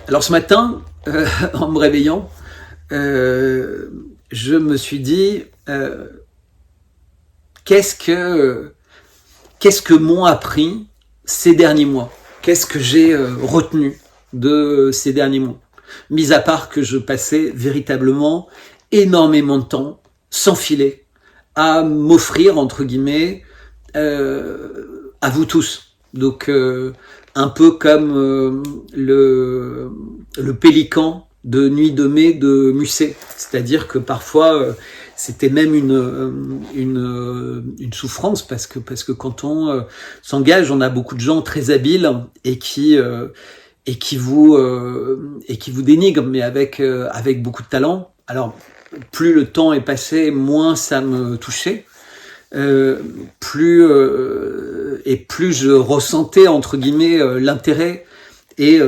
Alors ce matin, en me réveillant, je me suis dit qu'est-ce que m'ont appris ces derniers mois? Qu'est-ce que j'ai retenu de ces derniers mois? Mis à part que je passais véritablement énormément de temps sans filet à m'offrir entre guillemets à vous tous. Donc un peu comme le pélican de Nuit de mai de Musset, c'est-à-dire que parfois c'était même une souffrance parce que quand on s'engage, on a beaucoup de gens très habiles et qui vous dénigrent, mais avec beaucoup de talent. Alors plus le temps est passé, moins ça me touchait. Plus je ressentais entre guillemets l'intérêt et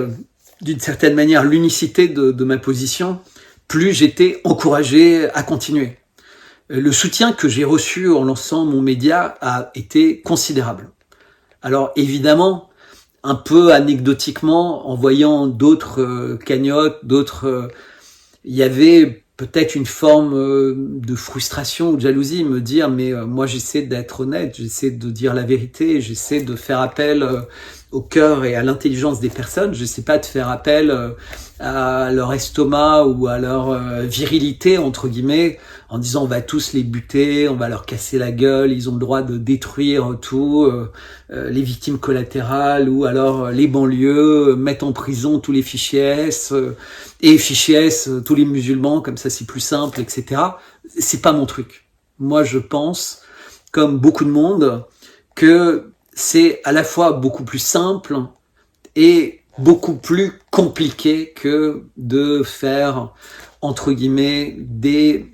d'une certaine manière l'unicité de ma position, plus j'étais encouragé à continuer. Le soutien que j'ai reçu en lançant mon média a été considérable. Alors évidemment, un peu anecdotiquement, en voyant d'autres cagnottes, il y avait peut-être une forme de frustration ou de jalousie, me dire mais moi j'essaie d'être honnête, j'essaie de dire la vérité, j'essaie de faire appel au cœur et à l'intelligence des personnes, j'essaie pas de faire appel à leur estomac ou à leur virilité entre guillemets en disant on va tous les buter, on va leur casser la gueule, ils ont le droit de détruire tout, les victimes collatérales ou alors les banlieues, mettre en prison tous les fichiers S et fichiers S tous les musulmans, comme ça c'est plus simple, etc. C'est pas mon truc. Moi je pense, comme beaucoup de monde, que c'est à la fois beaucoup plus simple et beaucoup plus compliqué que de faire entre guillemets des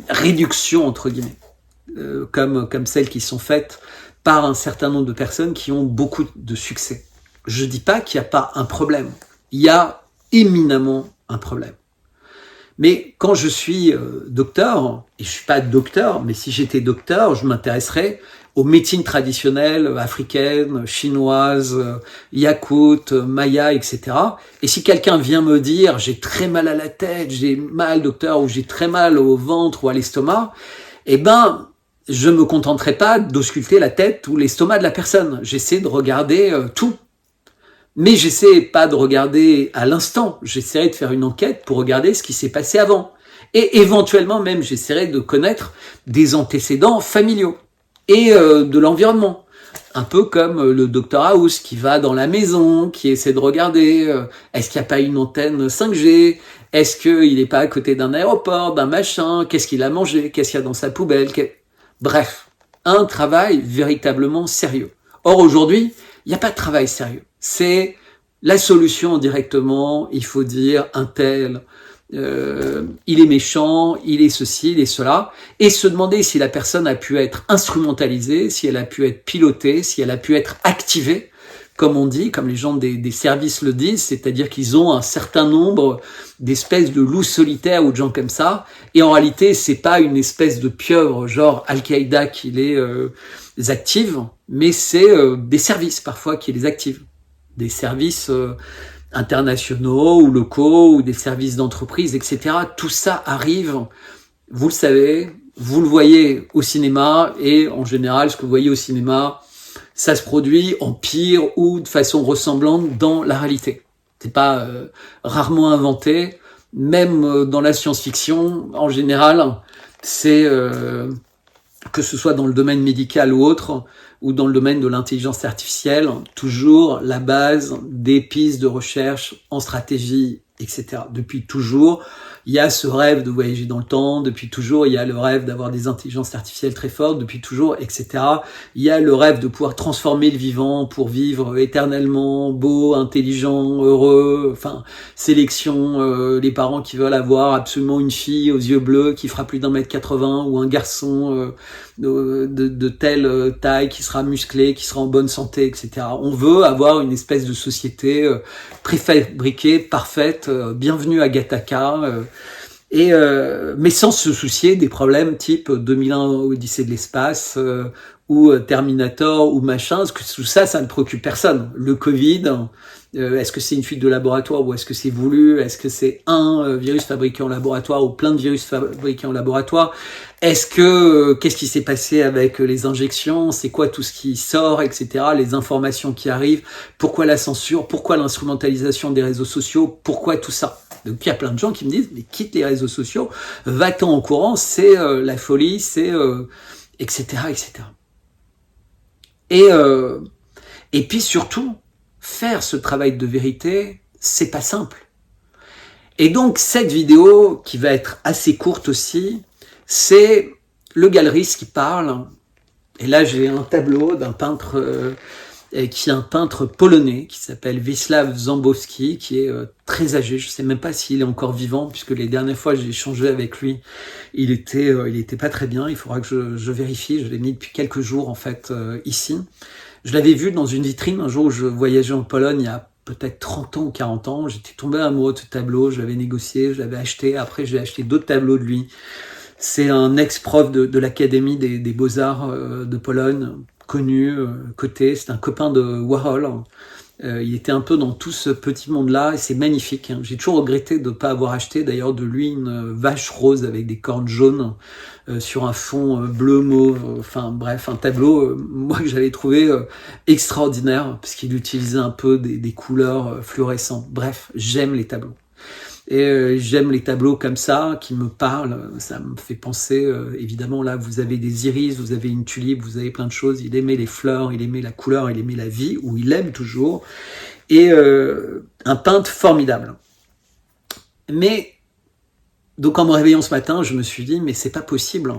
réductions entre guillemets comme celles qui sont faites par un certain nombre de personnes qui ont beaucoup de succès. Je dis pas qu'il n'y a pas un problème. Il y a éminemment un problème. Mais quand je suis docteur, et je suis pas docteur, mais si j'étais docteur, je m'intéresserais aux médecines traditionnelles africaines, chinoises, yakoutes, mayas, etc. Et si quelqu'un vient me dire j'ai très mal à la tête, j'ai mal docteur, ou j'ai très mal au ventre ou à l'estomac, eh ben je me contenterai pas d'ausculter la tête ou l'estomac de la personne. J'essaie de regarder tout. Mais j'essaie pas de regarder à l'instant, j'essaierai de faire une enquête pour regarder ce qui s'est passé avant. Et éventuellement même, j'essaierai de connaître des antécédents familiaux et de l'environnement. Un peu comme le Dr House qui va dans la maison, qui essaie de regarder, est-ce qu'il n'y a pas une antenne 5G, est-ce qu'il n'est pas à côté d'un aéroport, d'un machin, qu'est-ce qu'il a mangé, qu'est-ce qu'il y a dans sa poubelle, bref, un travail véritablement sérieux. Or aujourd'hui, il n'y a pas de travail sérieux. C'est la solution directement, il faut dire un tel, il est méchant, il est ceci, il est cela, et se demander si la personne a pu être instrumentalisée, si elle a pu être pilotée, si elle a pu être activée, comme on dit, comme les gens des services le disent, c'est-à-dire qu'ils ont un certain nombre d'espèces de loups solitaires ou de gens comme ça, et en réalité c'est pas une espèce de pieuvre genre Al-Qaïda qui les active, mais c'est des services parfois qui les activent. Des services internationaux ou locaux, ou des services d'entreprise, etc. Tout ça arrive, vous le savez, vous le voyez au cinéma, et en général, ce que vous voyez au cinéma, ça se produit en pire ou de façon ressemblante dans la réalité. C'est pas rarement inventé, même dans la science-fiction, en général, c'est que ce soit dans le domaine médical ou autre, ou dans le domaine de l'intelligence artificielle, toujours la base des pistes de recherche en stratégie, etc. Depuis toujours, il y a ce rêve de voyager dans le temps, depuis toujours, il y a le rêve d'avoir des intelligences artificielles très fortes, depuis toujours, etc. Il y a le rêve de pouvoir transformer le vivant pour vivre éternellement, beau, intelligent, heureux, enfin, sélection, les parents qui veulent avoir absolument une fille aux yeux bleus qui fera plus d'1m80 ou un garçon de telle taille qui sera musclé, qui sera en bonne santé, etc. On veut avoir une espèce de société préfabriquée, parfaite, bienvenue à Gattaca, mais sans se soucier des problèmes type 2001 Odyssée de l'espace ou Terminator ou machin, parce que tout ça, ça ne préoccupe personne. Le Covid, est-ce que c'est une fuite de laboratoire ou est-ce que c'est voulu? Est-ce que c'est un virus fabriqué en laboratoire ou plein de virus fabriqués en laboratoire? Est-ce que qu'est-ce qui s'est passé avec les injections? C'est quoi tout ce qui sort, etc. Les informations qui arrivent? Pourquoi la censure? Pourquoi l'instrumentalisation des réseaux sociaux? Pourquoi tout ça? Donc il y a plein de gens qui me disent mais quitte les réseaux sociaux, va-t'en au courant, c'est la folie, c'est etc. etc. Et puis surtout, faire ce travail de vérité, c'est pas simple. Et donc cette vidéo, qui va être assez courte aussi, c'est le galeriste qui parle. Et là, j'ai un tableau d'un peintre qui est un peintre polonais qui s'appelle Wisław Zambowski, qui est très âgé. Je sais même pas s'il est encore vivant, puisque les dernières fois j'ai échangé avec lui, il était pas très bien. Il faudra que je vérifie. Je l'ai mis depuis quelques jours en fait ici. Je l'avais vu dans une vitrine un jour où je voyageais en Pologne il y a peut-être 30 ans ou 40 ans. J'étais tombé amoureux de ce tableau, je l'avais négocié, je l'avais acheté. Après, j'ai acheté d'autres tableaux de lui. C'est un ex-prof de l'Académie des Beaux-Arts de Pologne, connu, coté. C'est un copain de Warhol. Il était un peu dans tout ce petit monde-là et c'est magnifique. J'ai toujours regretté de ne pas avoir acheté d'ailleurs de lui une vache rose avec des cornes jaunes sur un fond bleu mauve. Enfin bref, un tableau moi que j'avais trouvé extraordinaire parce qu'il utilisait un peu des couleurs fluorescentes. Bref, j'aime les tableaux. Et j'aime les tableaux comme ça, qui me parlent, ça me fait penser, évidemment là vous avez des iris, vous avez une tulipe, vous avez plein de choses, il aimait les fleurs, il aimait la couleur, il aimait la vie, ou il aime toujours, et un peintre formidable. Mais, donc en me réveillant ce matin, je me suis dit, mais c'est pas possible,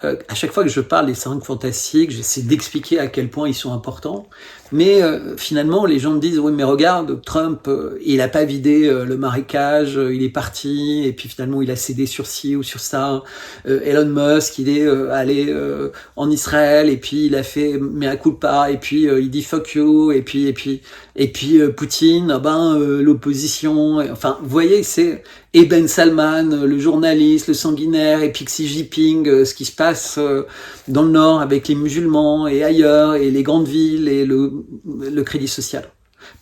à chaque fois que je parle des 5 fantastiques, j'essaie d'expliquer à quel point ils sont importants, mais finalement les gens me disent oui mais regarde Trump il a pas vidé le marécage, il est parti et puis finalement il a cédé sur ci ou sur ça. Elon Musk il est allé en Israël et puis il a fait mea culpa et puis il dit fuck you et puis Poutine l'opposition, enfin vous voyez c'est et Ben Salman, le journaliste, le sanguinaire, et puis Xi Jinping, ce qui se passe dans le Nord avec les musulmans et ailleurs, et les grandes villes et le crédit social.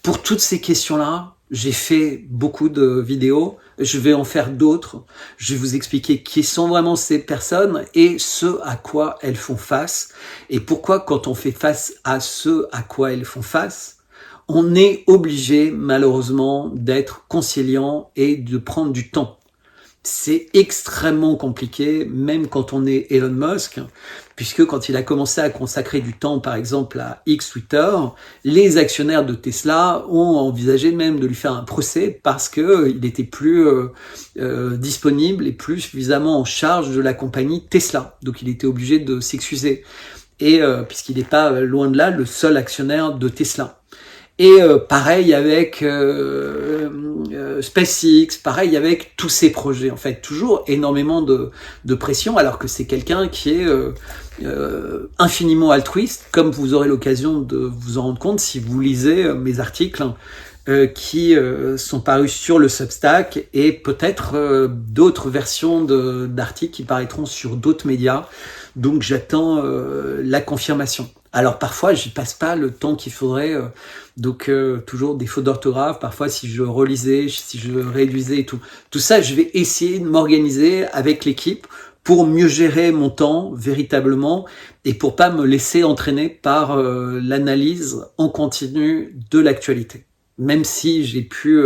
Pour toutes ces questions-là, j'ai fait beaucoup de vidéos, je vais en faire d'autres, je vais vous expliquer qui sont vraiment ces personnes et ce à quoi elles font face, et pourquoi quand on fait face à ce à quoi elles font face, on est obligé, malheureusement, d'être conciliant et de prendre du temps. C'est extrêmement compliqué, même quand on est Elon Musk, puisque quand il a commencé à consacrer du temps, par exemple, à X Twitter, les actionnaires de Tesla ont envisagé même de lui faire un procès parce qu'il n'était plus disponible et plus suffisamment en charge de la compagnie Tesla. Donc il était obligé de s'excuser. Et puisqu'il n'est pas loin de là le seul actionnaire de Tesla. Et pareil avec SpaceX, pareil avec tous ces projets. En fait, toujours énormément de pression, alors que c'est quelqu'un qui est infiniment altruiste, comme vous aurez l'occasion de vous en rendre compte si vous lisez mes articles qui sont parus sur le Substack et peut-être d'autres versions d'articles qui paraîtront sur d'autres médias. Donc j'attends la confirmation. Alors parfois, j'y passe pas le temps qu'il faudrait, donc toujours des fautes d'orthographe, parfois si je relisais, si je réduisais et tout. Tout ça, je vais essayer de m'organiser avec l'équipe pour mieux gérer mon temps véritablement et pour pas me laisser entraîner par l'analyse en continu de l'actualité. Même si j'ai pu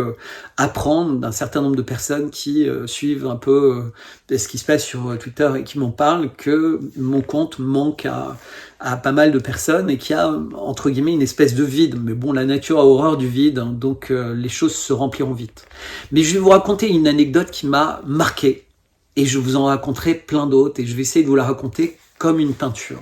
apprendre d'un certain nombre de personnes qui suivent un peu ce qui se passe sur Twitter et qui m'en parlent, que mon compte manque à pas mal de personnes et qu'il y a, entre guillemets, une espèce de vide. Mais bon, la nature a horreur du vide, hein, donc les choses se rempliront vite. Mais je vais vous raconter une anecdote qui m'a marqué et je vous en raconterai plein d'autres et je vais essayer de vous la raconter comme une peinture.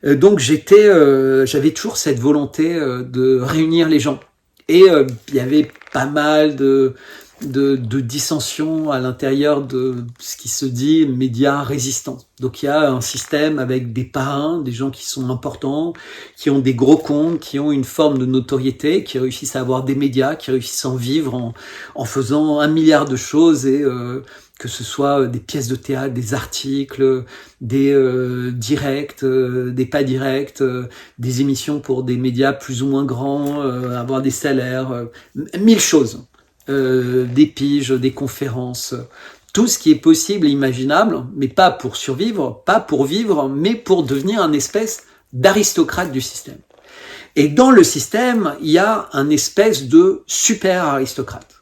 Donc j'avais toujours cette volonté de réunir les gens. Et il y avait pas mal de de dissension à l'intérieur de ce qui se dit médias résistants. Donc il y a un système avec des parrains, des gens qui sont importants, qui ont des gros comptes, qui ont une forme de notoriété, qui réussissent à avoir des médias, qui réussissent à en vivre en faisant 1 milliard de choses, et que ce soit des pièces de théâtre, des articles, des directs, des pas directs, des émissions pour des médias plus ou moins grands, avoir des salaires, 1000 choses. Des piges, des conférences, tout ce qui est possible et imaginable, mais pas pour survivre, pas pour vivre, mais pour devenir un espèce d'aristocrate du système. Et dans le système, il y a un espèce de super aristocrate.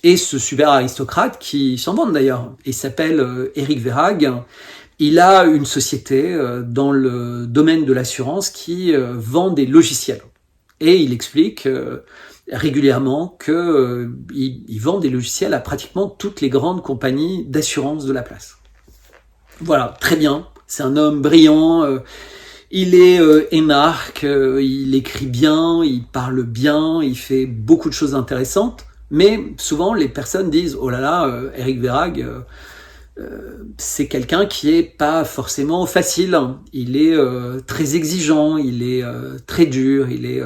Et ce super aristocrate, qui s'en vante d'ailleurs, il s'appelle Eric Verhaeghe, il a une société dans le domaine de l'assurance qui vend des logiciels. Et il explique régulièrement qu'il vend des logiciels à pratiquement toutes les grandes compagnies d'assurance de la place. Voilà, très bien. C'est un homme brillant, il est énarque, il écrit bien, il parle bien, il fait beaucoup de choses intéressantes, mais souvent les personnes disent « Oh là là, Eric Verhaeghe, c'est quelqu'un qui est pas forcément facile, il est très exigeant, il est très dur, il est... »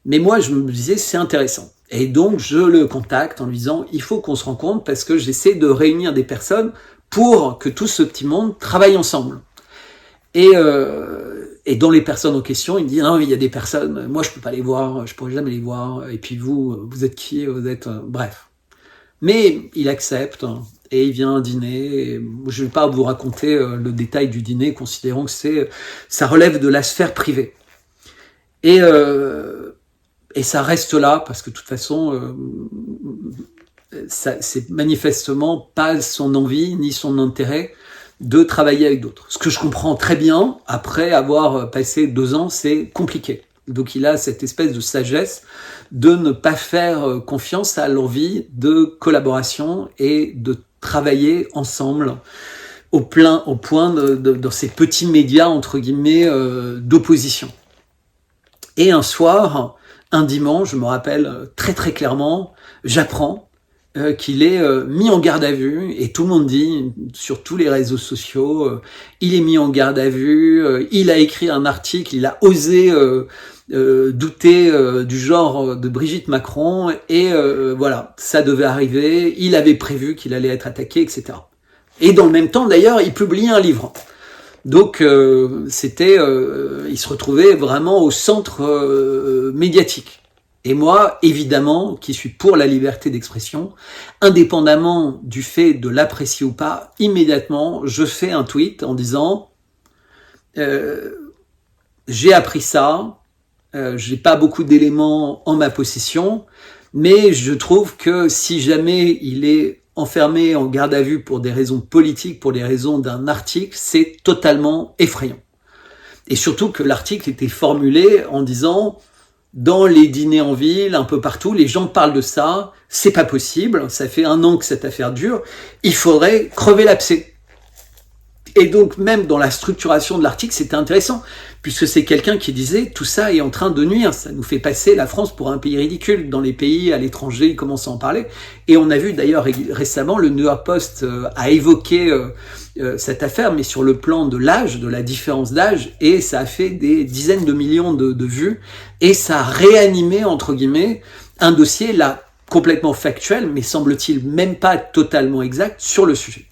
Mais moi, je me disais, c'est intéressant. Et donc, je le contacte en lui disant, il faut qu'on se rencontre parce que j'essaie de réunir des personnes pour que tout ce petit monde travaille ensemble. Et dans les personnes en question, il me dit, non, il y a des personnes, moi, je peux pas les voir, je pourrais jamais les voir. Et puis vous êtes qui? Vous êtes... bref. Mais il accepte et il vient dîner. Et je ne vais pas vous raconter le détail du dîner, considérant que ça relève de la sphère privée. Et ça reste là, parce que de toute façon, c'est manifestement pas son envie ni son intérêt de travailler avec d'autres. Ce que je comprends très bien, après avoir passé 2 ans, c'est compliqué. Donc il a cette espèce de sagesse de ne pas faire confiance à l'envie de collaboration et de travailler ensemble au point dans ces petits médias, entre guillemets, d'opposition. Et un soir, un dimanche, je me rappelle très très clairement, j'apprends qu'il est mis en garde à vue, et tout le monde dit sur tous les réseaux sociaux, il est mis en garde à vue, il a écrit un article, il a osé douter du genre de Brigitte Macron, et voilà, ça devait arriver, il avait prévu qu'il allait être attaqué, etc. Et dans le même temps, d'ailleurs, il publie un livre. Donc il se retrouvait vraiment au centre médiatique. Et moi, évidemment, qui suis pour la liberté d'expression, indépendamment du fait de l'apprécier ou pas, immédiatement, je fais un tweet en disant j'ai appris ça, j'ai pas beaucoup d'éléments en ma possession, mais je trouve que si jamais il est enfermé en garde à vue pour des raisons politiques, pour des raisons d'un article, c'est totalement effrayant. Et surtout que l'article était formulé en disant, dans les dîners en ville, un peu partout, les gens parlent de ça, c'est pas possible, ça fait 1 an que cette affaire dure, il faudrait crever l'abcès. Et donc même dans la structuration de l'article, c'était intéressant, puisque c'est quelqu'un qui disait tout ça est en train de nuire, ça nous fait passer la France pour un pays ridicule. Dans les pays à l'étranger, ils commencent à en parler. Et on a vu d'ailleurs récemment, le New York Post a évoqué cette affaire, mais sur le plan de l'âge, de la différence d'âge, et ça a fait des dizaines de millions de vues, et ça a réanimé, entre guillemets, un dossier là complètement factuel, mais semble-t-il même pas totalement exact sur le sujet.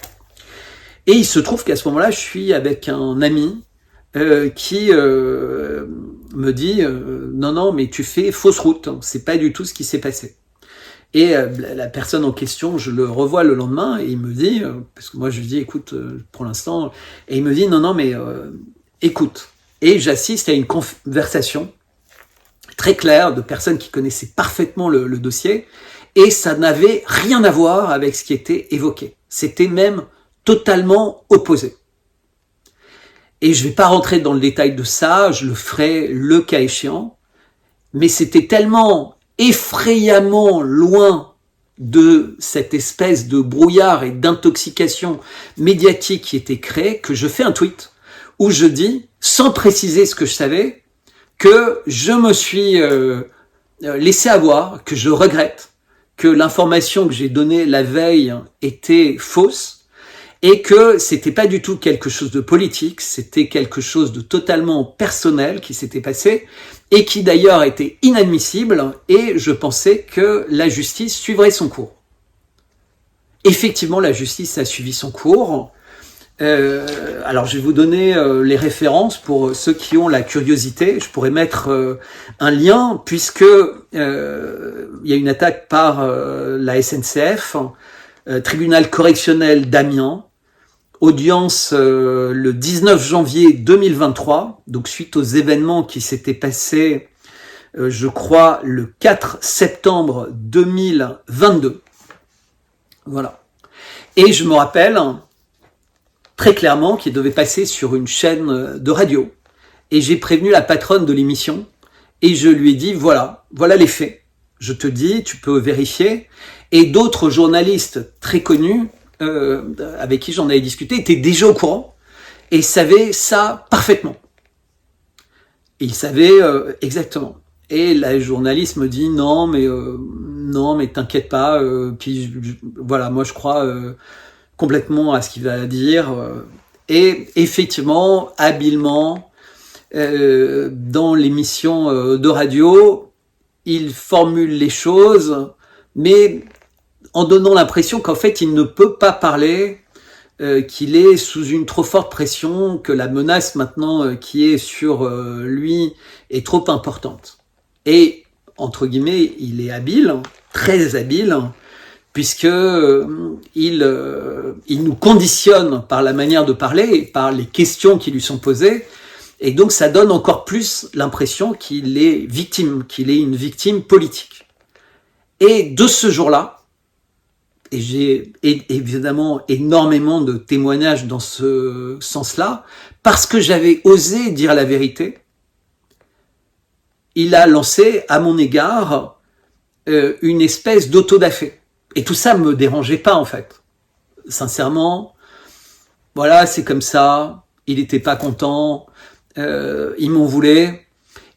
Et il se trouve qu'à ce moment-là, je suis avec un ami qui me dit non, mais tu fais fausse route, c'est pas du tout ce qui s'est passé. Et la personne en question, je le revois le lendemain et il me dit, parce que moi je lui dis écoute, pour l'instant, et il me dit non, mais écoute. Et j'assiste à une conversation très claire de personnes qui connaissaient parfaitement le dossier, et ça n'avait rien à voir avec ce qui était évoqué. C'était même totalement opposé. Et je ne vais pas rentrer dans le détail de ça, je le ferai le cas échéant, mais c'était tellement effrayamment loin de cette espèce de brouillard et d'intoxication médiatique qui était créée que je fais un tweet où je dis, sans préciser ce que je savais, que je me suis laissé avoir, que je regrette, que l'information que j'ai donnée la veille était fausse et que c'était pas du tout quelque chose de politique, c'était quelque chose de totalement personnel qui s'était passé et qui d'ailleurs était inadmissible, et je pensais que la justice suivrait son cours. Effectivement, la justice a suivi son cours. Alors, je vais vous donner les références pour ceux qui ont la curiosité. Je pourrais mettre un lien, puisque il y a une attaque par la SNCF, tribunal correctionnel d'Amiens, audience le 19 janvier 2023, donc suite aux événements qui s'étaient passés, je crois, le 4 septembre 2022. Voilà. Et je me rappelle très clairement qu'il devait passer sur une chaîne de radio. Et j'ai prévenu la patronne de l'émission et je lui ai dit, voilà les faits. Je te dis, tu peux vérifier. Et d'autres journalistes très connus, avec qui j'en avais discuté, étaient déjà au courant et savaient ça parfaitement. Ils savaient exactement. Et la journaliste me dit, non mais t'inquiète pas. Puis voilà, moi je crois complètement à ce qu'il va dire. Et effectivement, habilement, dans l'émission de radio, il formule les choses, mais en donnant l'impression qu'en fait, il ne peut pas parler, qu'il est sous une trop forte pression, que la menace maintenant qui est sur lui est trop importante. Et, entre guillemets, il est habile, très habile, puisque il nous conditionne par la manière de parler, par les questions qui lui sont posées, et donc ça donne encore plus l'impression qu'il est victime, qu'il est une victime politique. Et de ce jour-là, et j'ai évidemment énormément de témoignages dans ce sens-là, parce que j'avais osé dire la vérité, il a lancé à mon égard une espèce d'autodafé. Et tout ça me dérangeait pas en fait. Sincèrement, voilà, c'est comme ça, il était pas content, il m'en voulait.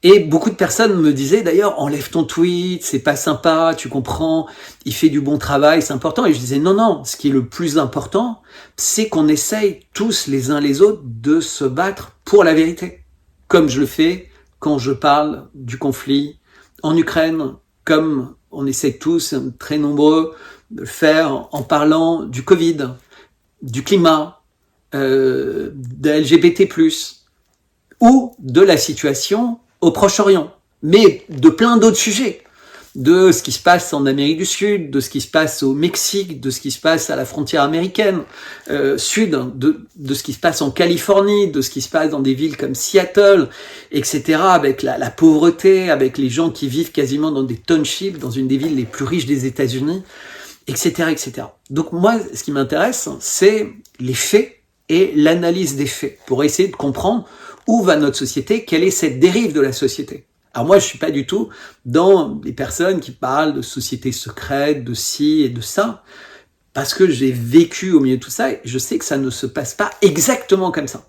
Et beaucoup de personnes me disaient d'ailleurs, enlève ton tweet, c'est pas sympa, tu comprends, il fait du bon travail, c'est important. Et je disais non, ce qui est le plus important, c'est qu'on essaye tous les uns les autres de se battre pour la vérité. Comme je le fais quand je parle du conflit en Ukraine, comme on essaie tous, très nombreux, de le faire en parlant du Covid, du climat, de LGBT+, ou de la situation au Proche-Orient, mais de plein d'autres sujets, de ce qui se passe en Amérique du Sud, de ce qui se passe au Mexique, de ce qui se passe à la frontière américaine sud, de ce qui se passe en Californie, de ce qui se passe dans des villes comme Seattle, etc., avec la pauvreté, avec les gens qui vivent quasiment dans des townships, dans une des villes les plus riches des États-Unis, etc., etc. Donc moi, ce qui m'intéresse, c'est les faits et l'analyse des faits, pour essayer de comprendre où va notre société, quelle est cette dérive de la société. Alors moi, je suis pas du tout dans les personnes qui parlent de sociétés secrètes, de ci et de ça, parce que j'ai vécu au milieu de tout ça, et je sais que ça ne se passe pas exactement comme ça.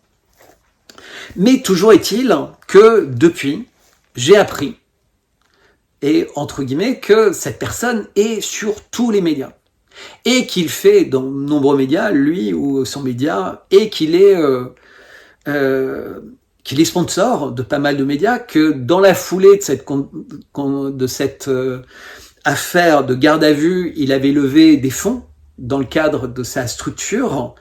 Mais toujours est-il que depuis, j'ai appris, et entre guillemets, que cette personne est sur tous les médias. Et qu'il fait dans de nombreux médias, lui ou son média, et qu'il est sponsor de pas mal de médias, que dans la foulée de cette affaire de garde à vue, il avait levé des fonds dans le cadre de sa structure,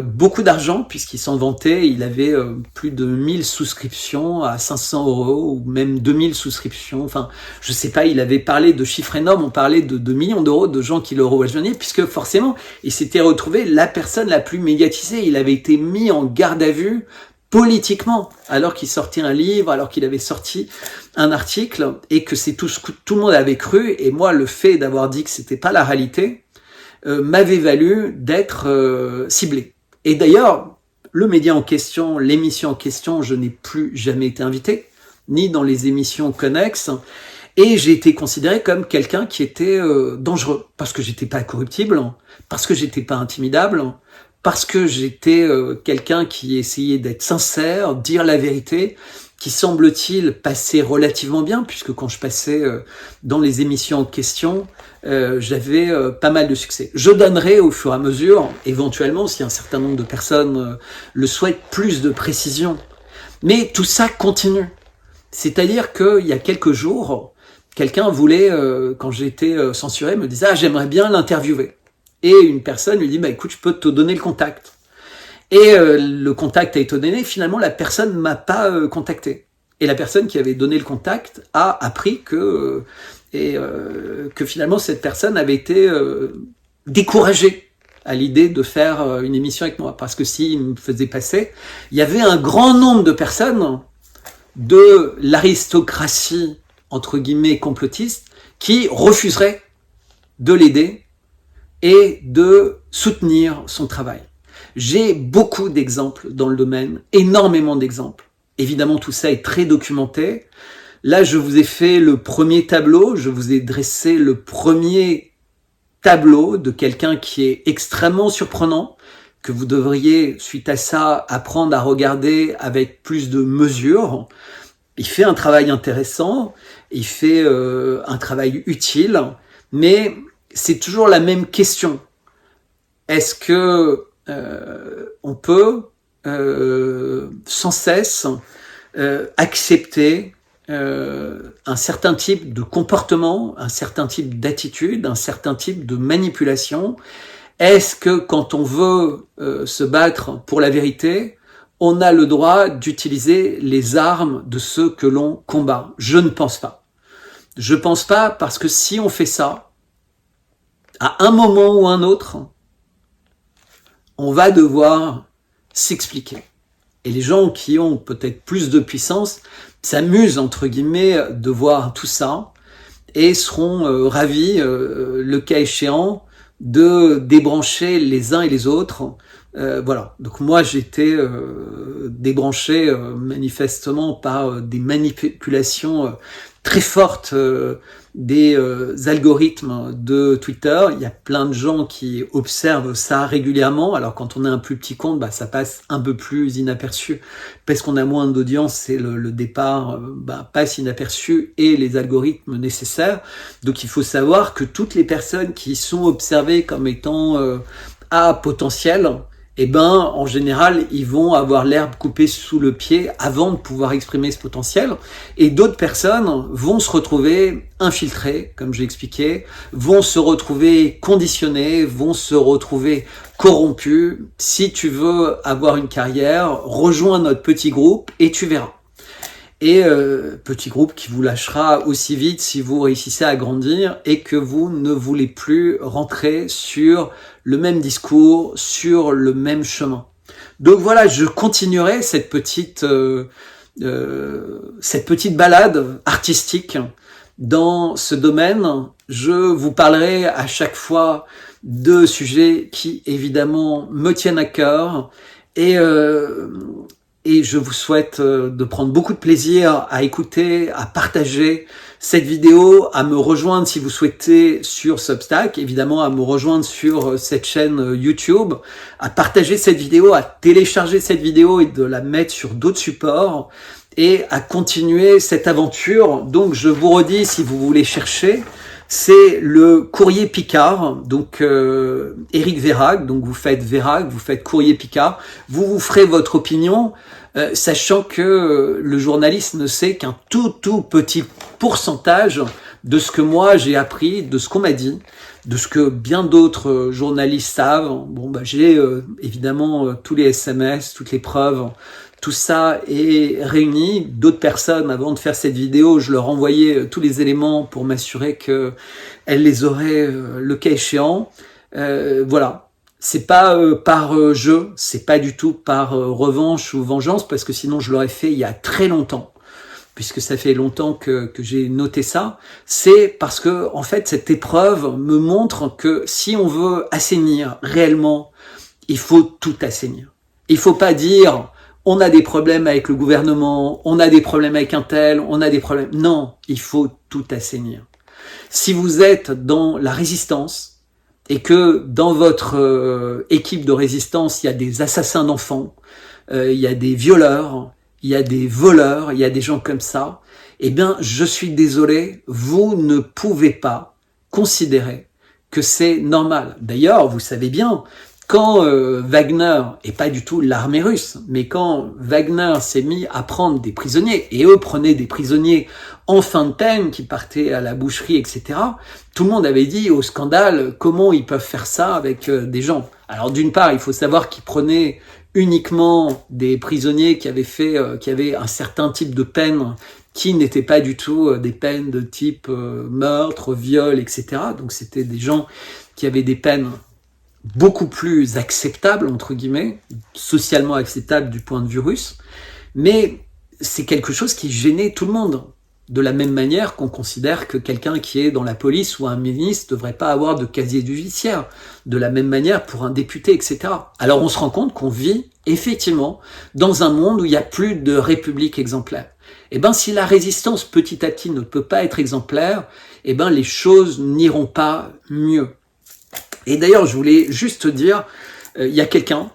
beaucoup d'argent, puisqu'il s'en vantait, il avait plus de 1000 souscriptions à 500 € ou même 2000 souscriptions, enfin, je sais pas, il avait parlé de chiffres énormes, on parlait de millions d'euros de gens qui le rejoignaient, puisque forcément, il s'était retrouvé la personne la plus médiatisée, il avait été mis en garde à vue politiquement, alors qu'il sortait un livre, alors qu'il avait sorti un article, et que c'est tout ce que tout le monde avait cru, et moi, le fait d'avoir dit que c'était pas la réalité, m'avait valu d'être ciblé. Et d'ailleurs, le média en question, l'émission en question, je n'ai plus jamais été invité, ni dans les émissions connexes, et j'ai été considéré comme quelqu'un qui était dangereux, parce que j'étais pas corruptible, parce que j'étais pas intimidable, parce que j'étais quelqu'un qui essayait d'être sincère, dire la vérité, qui semble-t-il passait relativement bien, puisque quand je passais dans les émissions en question, j'avais pas mal de succès. Je donnerai au fur et à mesure, éventuellement, si un certain nombre de personnes le souhaitent, plus de précision. Mais tout ça continue. C'est-à-dire qu'il y a quelques jours, quelqu'un voulait, quand j'ai été censuré, me disait « Ah, j'aimerais bien l'interviewer ». Et une personne lui dit « Bah écoute, je peux te donner le contact ». Et le contact a été donné, finalement la personne ne m'a pas contacté. Et la personne qui avait donné le contact a appris que finalement cette personne avait été découragée à l'idée de faire une émission avec moi. Parce que s'il me faisait passer, il y avait un grand nombre de personnes de l'aristocratie, entre guillemets, complotiste, qui refuseraient de l'aider et de soutenir son travail. J'ai beaucoup d'exemples dans le domaine, énormément d'exemples. Évidemment, tout ça est très documenté. Là, je vous ai fait le premier tableau, je vous ai dressé le premier tableau de quelqu'un qui est extrêmement surprenant, que vous devriez, suite à ça, apprendre à regarder avec plus de mesure. Il fait un travail intéressant, il fait un travail utile, mais c'est toujours la même question. Est-ce que on peut sans cesse accepter un certain type de comportement, un certain type d'attitude, un certain type de manipulation? Est-ce que quand on veut se battre pour la vérité, on a le droit d'utiliser les armes de ceux que l'on combat? Je ne pense pas. Je pense pas, parce que si on fait ça, à un moment ou un autre, on va devoir s'expliquer. Et les gens qui ont peut-être plus de puissance s'amusent, entre guillemets, de voir tout ça et seront ravis, le cas échéant, de débrancher les uns et les autres. Voilà. Donc moi, j'étais débranché manifestement par des manipulations très fortes des algorithmes de Twitter. Il y a plein de gens qui observent ça régulièrement. Alors quand on a un plus petit compte, bah, ça passe un peu plus inaperçu parce qu'on a moins d'audience et le départ passe inaperçu et les algorithmes nécessaires. Donc il faut savoir que toutes les personnes qui sont observées comme étant à potentiel, eh ben, en général, ils vont avoir l'herbe coupée sous le pied avant de pouvoir exprimer ce potentiel. Et d'autres personnes vont se retrouver infiltrées, comme j'ai expliqué, vont se retrouver conditionnées, vont se retrouver corrompues. Si tu veux avoir une carrière, rejoins notre petit groupe et tu verras. Et petit groupe qui vous lâchera aussi vite si vous réussissez à grandir et que vous ne voulez plus rentrer sur le même discours, sur le même chemin. Donc voilà, je continuerai cette petite balade artistique dans ce domaine. Je vous parlerai à chaque fois de sujets qui évidemment me tiennent à cœur et je vous souhaite de prendre beaucoup de plaisir à écouter, à partager cette vidéo, à me rejoindre si vous souhaitez sur Substack, évidemment à me rejoindre sur cette chaîne YouTube, à partager cette vidéo, à télécharger cette vidéo et de la mettre sur d'autres supports et à continuer cette aventure. Donc je vous redis, si vous voulez chercher, c'est le Courrier Picard, donc Éric Vérag, donc vous faites Vérag, vous faites Courrier Picard, vous ferez votre opinion, sachant que le journaliste ne sait qu'un tout petit pourcentage de ce que moi j'ai appris, de ce qu'on m'a dit, de ce que bien d'autres journalistes savent. Bon, bah, j'ai évidemment tous les SMS, toutes les preuves. Tout ça est réuni. D'autres personnes, avant de faire cette vidéo, je leur envoyais tous les éléments pour m'assurer qu'elles les auraient le cas échéant. Voilà. C'est pas par jeu, c'est pas du tout par revanche ou vengeance, parce que sinon je l'aurais fait il y a très longtemps, puisque ça fait longtemps que j'ai noté ça. C'est parce que, en fait, cette épreuve me montre que si on veut assainir réellement, il faut tout assainir. Il faut pas dire on a des problèmes avec le gouvernement, on a des problèmes avec un tel, on a des problèmes. Non, il faut tout assainir. Si vous êtes dans la résistance et que dans votre équipe de résistance, il y a des assassins d'enfants, il y a des violeurs, il y a des voleurs, il y a des gens comme ça, eh bien, je suis désolé, vous ne pouvez pas considérer que c'est normal. D'ailleurs, vous savez bien, quand Wagner, et pas du tout l'armée russe, mais quand Wagner s'est mis à prendre des prisonniers, et eux prenaient des prisonniers en fin de peine, qui partaient à la boucherie, etc., tout le monde avait dit au scandale, comment ils peuvent faire ça avec des gens. Alors d'une part, il faut savoir qu'ils prenaient uniquement des prisonniers qui avaient un certain type de peine, qui n'étaient pas du tout des peines de type meurtre, viol, etc. Donc c'était des gens qui avaient des peines beaucoup plus acceptables, entre guillemets, socialement acceptables du point de vue russe, mais c'est quelque chose qui gênait tout le monde. De la même manière qu'on considère que quelqu'un qui est dans la police ou un ministre ne devrait pas avoir de casier judiciaire. De la même manière pour un député, etc. Alors on se rend compte qu'on vit effectivement dans un monde où il n'y a plus de république exemplaire. Et ben si la résistance petit à petit ne peut pas être exemplaire, et ben les choses n'iront pas mieux. Et d'ailleurs, je voulais juste dire, il y a quelqu'un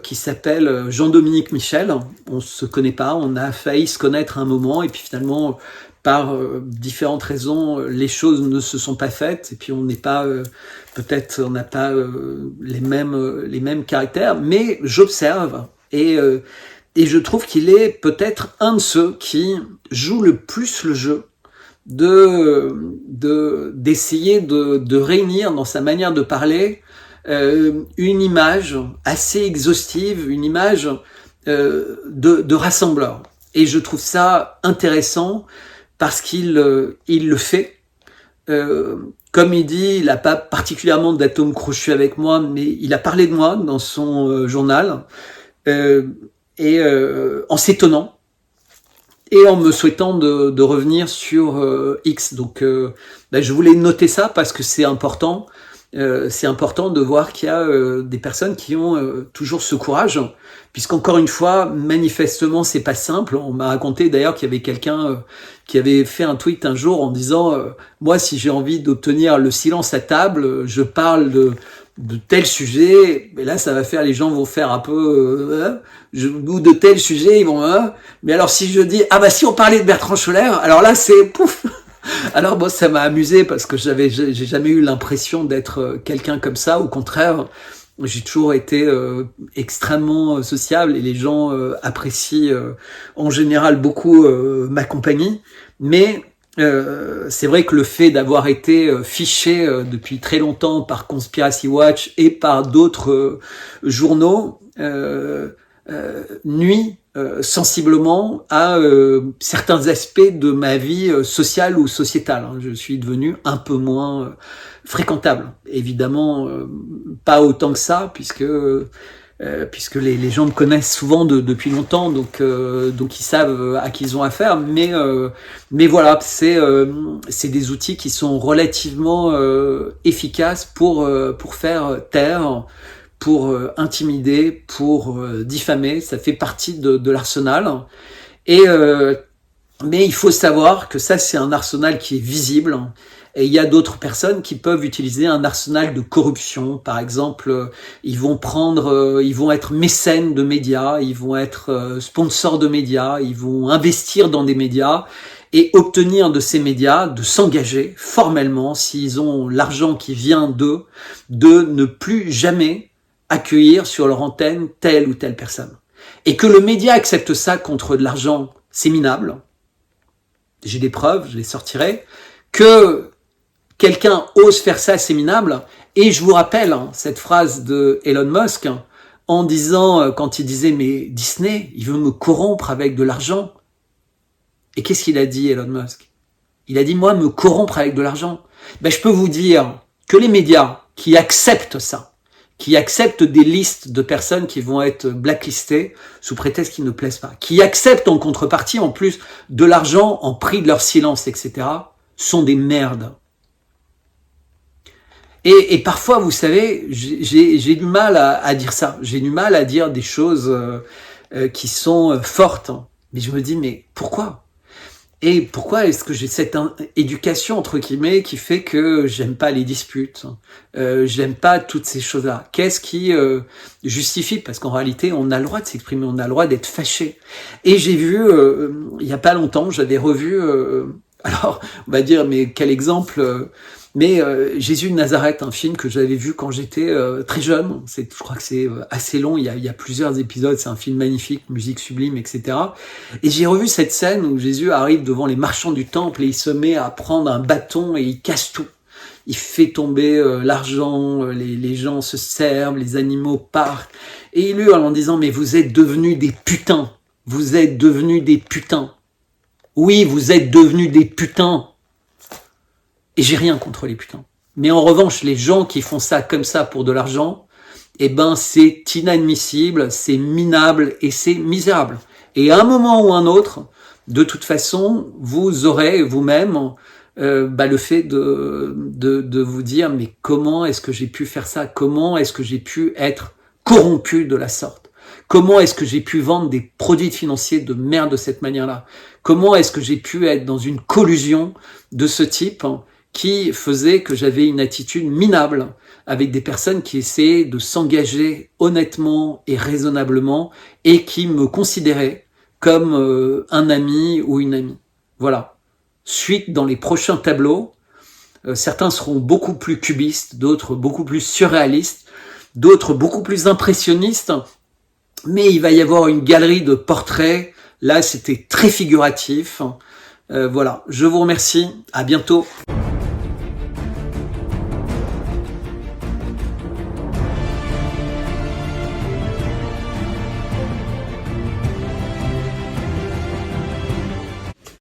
qui s'appelle Jean-Dominique Michel. On se connaît pas, on a failli se connaître un moment, et puis finalement, par différentes raisons, les choses ne se sont pas faites, et puis on n'est pas, peut-être, on n'a pas les mêmes caractères, mais j'observe et je trouve qu'il est peut-être un de ceux qui joue le plus le jeu d'essayer de réunir dans sa manière de parler une image assez exhaustive, une image de rassembleur. Et je trouve ça intéressant parce qu'il le fait. Comme il dit, il n'a pas particulièrement d'atome crochu avec moi, mais il a parlé de moi dans son journal, en s'étonnant et en me souhaitant de revenir sur X. Donc je voulais noter ça parce que c'est important. C'est important de voir qu'il y a des personnes qui ont toujours ce courage, puisqu'encore une fois, manifestement, c'est pas simple. On m'a raconté d'ailleurs qu'il y avait quelqu'un qui avait fait un tweet un jour en disant moi, si j'ai envie d'obtenir le silence à table, je parle de tel sujet, mais là ça va faire, les gens vont faire un peu ou de tel sujet, ils vont mais alors si je dis ah bah si on parlait de Bertrand Scholler, alors là c'est pouf. Alors bon, ça m'a amusé parce que j'ai jamais eu l'impression d'être quelqu'un comme ça. Au contraire, j'ai toujours été extrêmement sociable et les gens apprécient en général beaucoup ma compagnie. Mais c'est vrai que le fait d'avoir été fiché depuis très longtemps par Conspiracy Watch et par d'autres journaux nuit sensiblement à certains aspects de ma vie sociale ou sociétale. Je suis devenu un peu moins fréquentable. Évidemment, pas autant que ça, puisque les gens me connaissent souvent depuis longtemps, donc ils savent à qui ils ont affaire. Mais voilà, c'est des outils qui sont relativement efficaces pour faire taire, pour intimider, pour diffamer. Ça fait partie de l'arsenal. Mais il faut savoir que ça, c'est un arsenal qui est visible. Et il y a d'autres personnes qui peuvent utiliser un arsenal de corruption. Par exemple, ils vont être mécènes de médias, ils vont être sponsors de médias, ils vont investir dans des médias et obtenir de ces médias de s'engager formellement, s'ils ont l'argent qui vient d'eux, de ne plus jamais accueillir sur leur antenne telle ou telle personne. Et que le média accepte ça contre de l'argent, c'est minable. J'ai des preuves, je les sortirai. Que quelqu'un ose faire ça, c'est minable. Et je vous rappelle cette phrase de Elon Musk en disant, quand il disait « mais Disney, il veut me corrompre avec de l'argent ». Et qu'est-ce qu'il a dit, Elon Musk? Il a dit « moi, me corrompre avec de l'argent ». Je peux vous dire que les médias qui acceptent ça, qui acceptent des listes de personnes qui vont être blacklistées sous prétexte qu'ils ne plaisent pas, qui acceptent en contrepartie, en plus, de l'argent en prix de leur silence, etc., sont des merdes. Et parfois, vous savez, j'ai du mal à dire ça. J'ai du mal à dire des choses qui sont fortes. Mais je me dis, mais pourquoi ? Et pourquoi est-ce que j'ai cette éducation, entre guillemets, qui fait que j'aime pas les disputes, j'aime pas toutes ces choses-là? Qu'est-ce qui justifie? Parce qu'en réalité, on a le droit de s'exprimer, on a le droit d'être fâché. Et j'ai vu, il y a pas longtemps, j'avais revu, alors on va dire, mais quel exemple, mais Jésus de Nazareth, un film que j'avais vu quand j'étais très jeune. Je crois que c'est assez long, il y a plusieurs épisodes, c'est un film magnifique, musique sublime, etc. Et j'ai revu cette scène où Jésus arrive devant les marchands du temple et il se met à prendre un bâton et il casse tout. Il fait tomber l'argent, les gens se servent, les animaux partent. Et il hurle en disant, mais vous êtes devenus des putains. Vous êtes devenus des putains. Oui, vous êtes devenus des putains. Et j'ai rien contre les putains. Mais en revanche, les gens qui font ça comme ça pour de l'argent, eh ben, c'est inadmissible, c'est minable et c'est misérable. Et à un moment ou un autre, de toute façon, vous aurez vous-même le fait de vous dire, mais comment est-ce que j'ai pu faire ça? Comment est-ce que j'ai pu être corrompu de la sorte? Comment est-ce que j'ai pu vendre des produits financiers de merde de cette manière-là? Comment est-ce que j'ai pu être dans une collusion de ce type qui faisait que j'avais une attitude minable avec des personnes qui essayaient de s'engager honnêtement et raisonnablement et qui me considéraient comme un ami ou une amie. Voilà. Suite dans les prochains tableaux, certains seront beaucoup plus cubistes, d'autres beaucoup plus surréalistes, d'autres beaucoup plus impressionnistes, mais il va y avoir une galerie de portraits. Là, c'était très figuratif. Voilà. Je vous remercie. À bientôt.